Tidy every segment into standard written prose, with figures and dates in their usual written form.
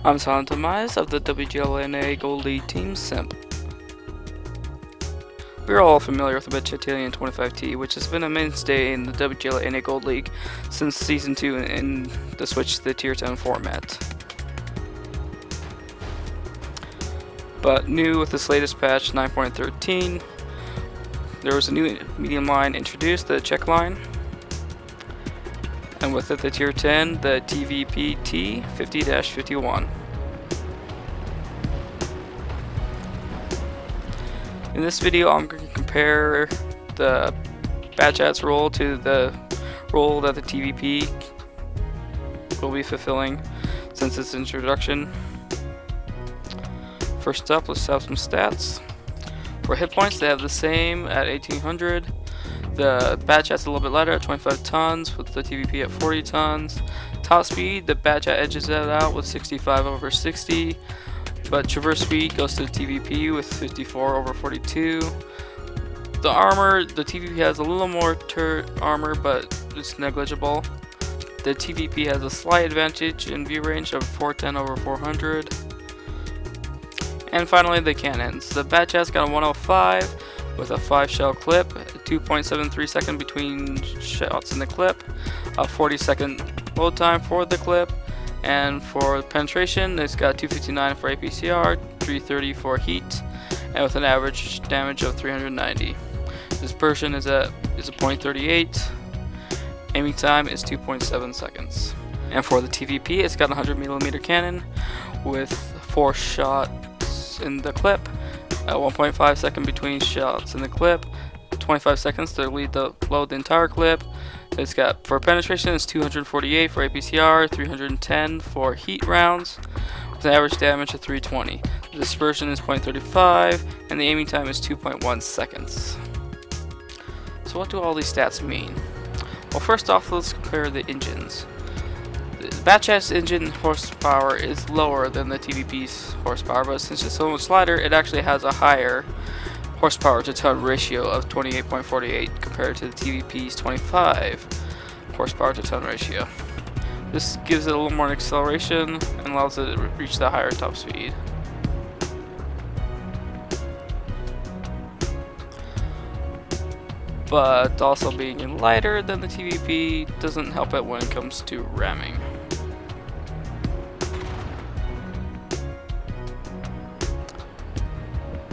I'm Silent Demise of the WGLNA Gold League Team Simp. We are all familiar with the BAT CHÂTILLON 25T, which has been a mainstay in the WGLNA Gold League since Season 2 in the switch to the Tier 10 format. But new with this latest patch 9.13, there was a new medium line introduced, the check line. And with it the Tier 10, the TVP T 50-51. In this video I'm going to compare the BatChat's role to the role that the TVP will be fulfilling since its introduction. First up, let's have some stats. For hit points, they have the same at 1800. The BatChat's a little bit lighter at 25 tons, with the TVP at 40 tons. Top speed, the BatChat edges it out with 65 over 60, but traverse speed goes to the TVP with 54 over 42. The armor, the TVP has a little more armor, but it's negligible. The TVP has a slight advantage in view range of 410 over 400. And finally, the cannons. The BatChat's got a 105 with a 5 shell clip, a 2.73 second between shots in the clip, a 40-second load time for the clip, and for penetration, it's got 259 for APCR, 330 for heat, and with an average damage of 390. Dispersion is a 0.38. Aiming time is 2.7 seconds. And for the TVP, it's got a 100mm cannon with 4 shots in the clip, a 1.5 second between shots in the clip, 25 seconds to load the entire clip. It's got, for penetration, it's 248 for APCR, 310 for heat rounds, with an average damage of 320. The dispersion is 0.35, and the aiming time is 2.1 seconds. So what do all these stats mean? Well, first off, let's compare the engines. The BatChat's engine horsepower is lower than the TVP's horsepower, but since it's so much lighter, it actually has a higher horsepower to ton ratio of 28.48 compared to the TVP's 25 horsepower to ton ratio. This gives it a little more acceleration and allows it to reach the higher top speed. But also being lighter than the TVP doesn't help it when it comes to ramming.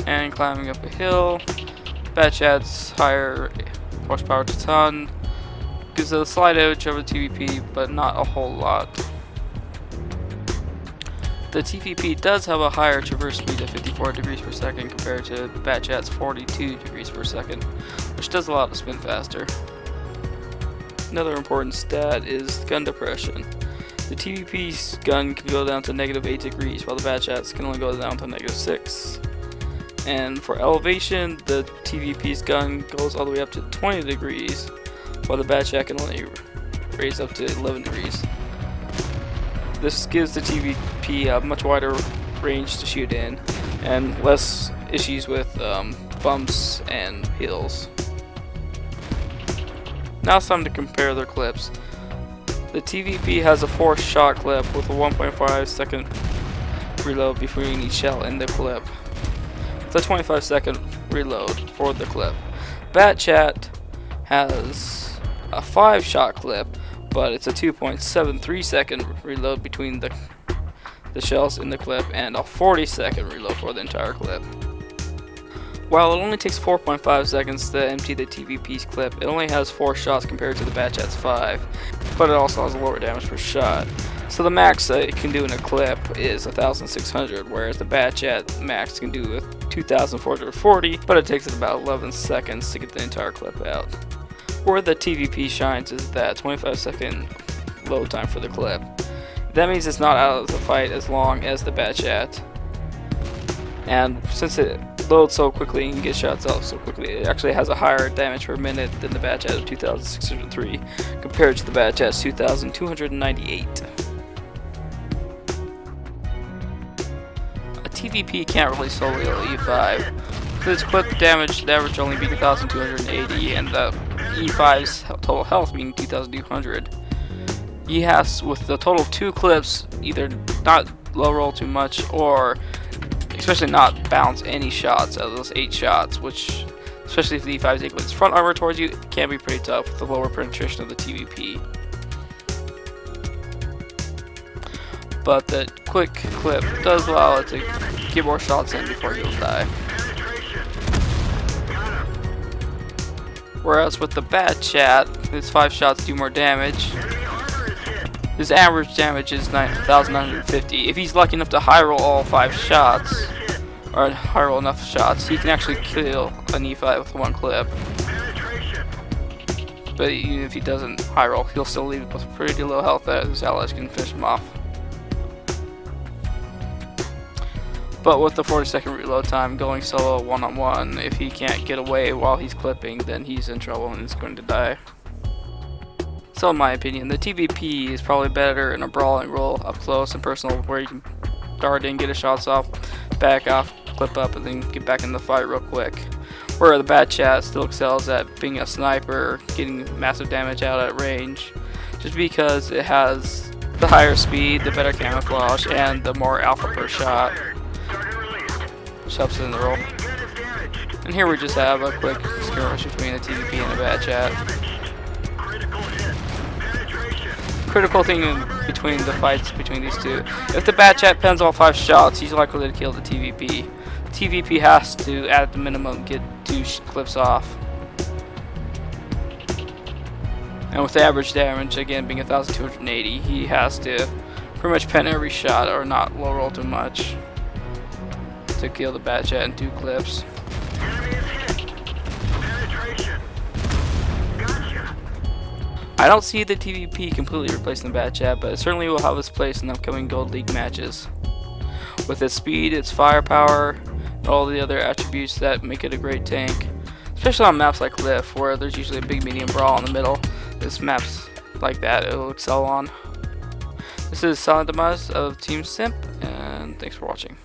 And climbing up a hill, BatChat's higher horsepower to ton gives it a slight edge over the TVP, but not a whole lot. The TVP does have a higher traverse speed of 54 degrees per second compared to BatChat's 42 degrees per second, which does allow it to spin faster. Another important stat is gun depression. The TVP's gun can go down to -8 degrees, while the BatChat's can only go down to -6. And for elevation, the TVP's gun goes all the way up to 20 degrees, while the BatChat can only raise up to 11 degrees. This gives the TVP a much wider range to shoot in, and less issues with bumps and hills. Now it's time to compare their clips. The TVP has a 4-shot clip with a 1.5 second reload between each shell in the clip. It's a 25-second reload for the clip. BatChat has a 5-shot clip, but it's a 2.73 second reload between the shells in the clip and a 40-second reload for the entire clip. While it only takes 4.5 seconds to empty the TVP's clip, it only has 4 shots compared to the BatChat's 5, but it also has a lower damage per shot. So the max it can do in a clip is 1,600, whereas the BatChat max can do with 2,440, but it takes it about 11 seconds to get the entire clip out. Where the TVP shines is that 25-second load time for the clip. That means it's not out of the fight as long as the BatChat. And since it loads so quickly and can get shots out so quickly, it actually has a higher damage per minute than the BatChat of 2,603 compared to the BatChat's 2,298. A TVP can't really solo E5. With its clip damage, the average only being 2,280, and the E5's total health being 2,200. He has, with the total of 2 clips, either not low roll too much, or especially not bounce any shots out of those 8 shots, which, especially if the E5 is with its front armor towards you, it can be pretty tough with the lower penetration of the TVP. But the quick clip does allow it to get more shots in before you'll die. Whereas with the BatChat, his 5 shots do more damage. His average damage is 9,950. If he's lucky enough to high roll all 5 shots, or high roll enough shots, he can actually kill an E5 with 1 clip. But even if he doesn't high roll, he'll still leave with pretty low health that his allies can finish him off. But with the 40-second reload time, going solo one-on-one, if he can't get away while he's clipping, then he's in trouble and is going to die. So in my opinion, the TVP is probably better in a brawling role, up close and personal, where you can dart in, get his shots off, back off, clip up, and then get back in the fight real quick. Where the BatChat still excels at being a sniper, getting massive damage out at range, just because it has the higher speed, the better camouflage, and the more alpha per shot, which helps it in the role. And here we just have a quick skirmish between the TVP and the BatChat. Critical thing between the fights between these two: if the BatChat pens all 5 shots, he's likely to kill the TVP. TVP has to, at the minimum, get 2 clips off. And with the average damage, again being 1,280, he has to pretty much pen every shot or not low roll too much to kill the BatChat in 2 clips. I don't see the TVP completely replacing the BatChat, but it certainly will have its place in upcoming Gold League matches. With its speed, its firepower, and all the other attributes that make it a great tank. Especially on maps like Lift, where there's usually a big medium brawl in the middle. This maps like that it will excel on. This is Silent Demise of Team Simp, and thanks for watching.